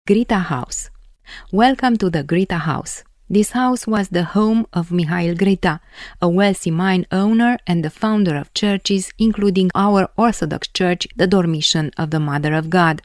Gritta House. Welcome to the Gritta House. This house was the home of Mihail Gritta, a wealthy mine owner and the founder of churches, including our Orthodox Church, the Dormition of the Mother of God.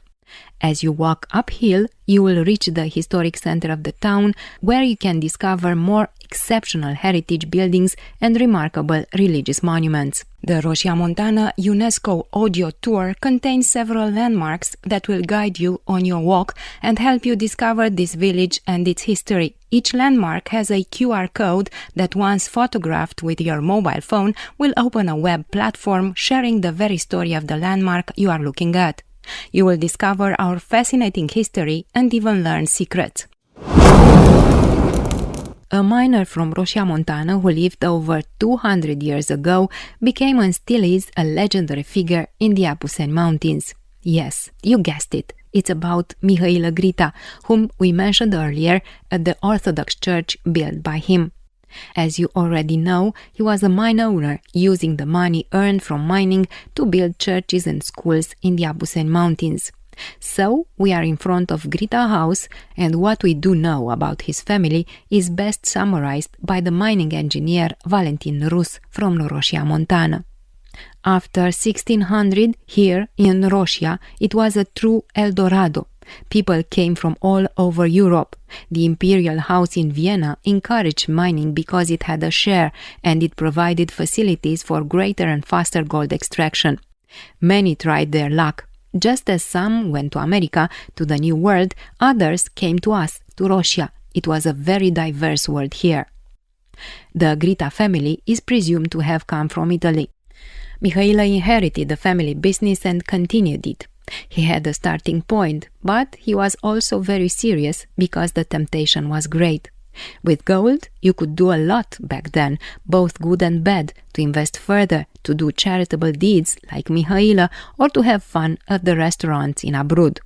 As you walk uphill, you will reach the historic center of the town, where you can discover more exceptional heritage buildings and remarkable religious monuments. The Rosia Montana UNESCO audio tour contains several landmarks that will guide you on your walk and help you discover this village and its history. Each landmark has a QR code that, once photographed with your mobile phone, will open a web platform sharing the very story of the landmark you are looking at. You will discover our fascinating history and even learn secrets. A miner from Rosia Montana who lived over 200 years ago became and still is a legendary figure in the Apuseni Mountains. Yes, you guessed it. It's about Mihail Gritta, whom we mentioned earlier at the Orthodox Church built by him. As you already know, he was a mine owner, using the money earned from mining to build churches and schools in the Apuseni Mountains. So, we are in front of Gritta House, and what we do know about his family is best summarized by the mining engineer Valentin Rus from Rosia Montana. After 1600, here in Rosia, it was a true El Dorado. People came from all over Europe. The imperial house in Vienna encouraged mining because it had a share and it provided facilities for greater and faster gold extraction. Many tried their luck. Just as some went to America, to the New World, others came to us, to Rosia. It was a very diverse world here. The Gritta family is presumed to have come from Italy. Mihail inherited the family business and continued it. He had a starting point, but he was also very serious because the temptation was great. With gold, you could do a lot back then, both good and bad, to invest further, to do charitable deeds like Mihaila, or to have fun at the restaurants in Abrud.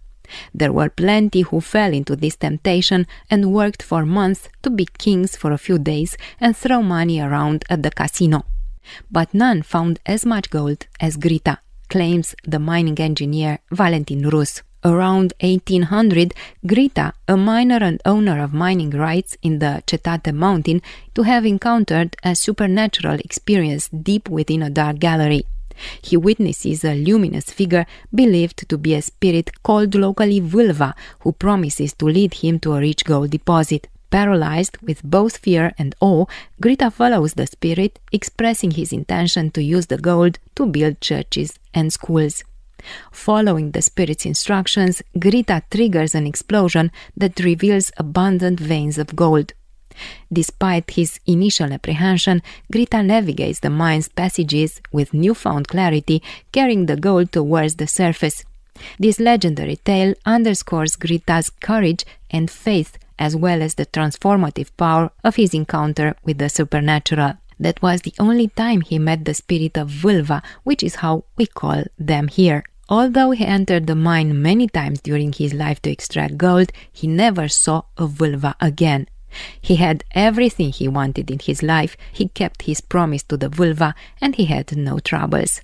There were plenty who fell into this temptation and worked for months to be kings for a few days and throw money around at the casino. But none found as much gold as Gritta, claims the mining engineer Valentin Rus. Around 1800, Gritta, a miner and owner of mining rights in the Cetate mountain, to have encountered a supernatural experience deep within a dark gallery. He witnesses a luminous figure believed to be a spirit called locally Vâlva, who promises to lead him to a rich gold deposit. Paralyzed with both fear and awe, Gritta follows the spirit, expressing his intention to use the gold to build churches and schools. Following the spirit's instructions, Gritta triggers an explosion that reveals abundant veins of gold. Despite his initial apprehension, Gritta navigates the mine's passages with newfound clarity, carrying the gold towards the surface. This legendary tale underscores Gritta's courage and faith, as well as the transformative power of his encounter with the supernatural. That was the only time he met the spirit of Vâlva, which is how we call them here. Although he entered the mine many times during his life to extract gold, he never saw a Vâlva again. He had everything he wanted in his life, he kept his promise to the Vâlva, and he had no troubles.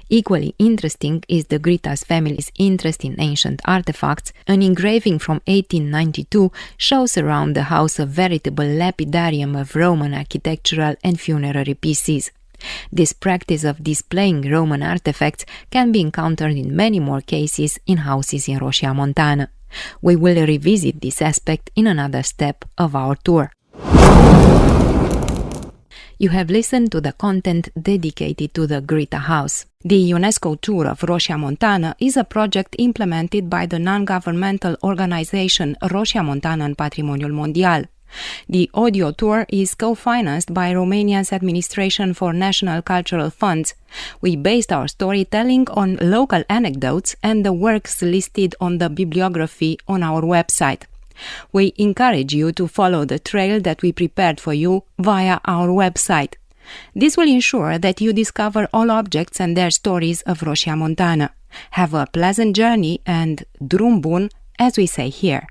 Equally interesting is the Gritta's family's interest in ancient artifacts. An engraving from 1892 shows around the house a veritable lapidarium of Roman architectural and funerary pieces. This practice of displaying Roman artifacts can be encountered in many more cases in houses in Rosia Montana. We will revisit this aspect in another step of our tour. You have listened to the content dedicated to the Gritta House. The UNESCO tour of Rosia Montana is a project implemented by the non-governmental organization Rosia Montana în Patrimoniul Mondial. The audio tour is co-financed by Romania's Administration for National Cultural Funds. We based our storytelling on local anecdotes and the works listed on the bibliography on our website. We encourage you to follow the trail that we prepared for you via our website. This will ensure that you discover all objects and their stories of Rosia Montana. Have a pleasant journey and drum bun, as we say here.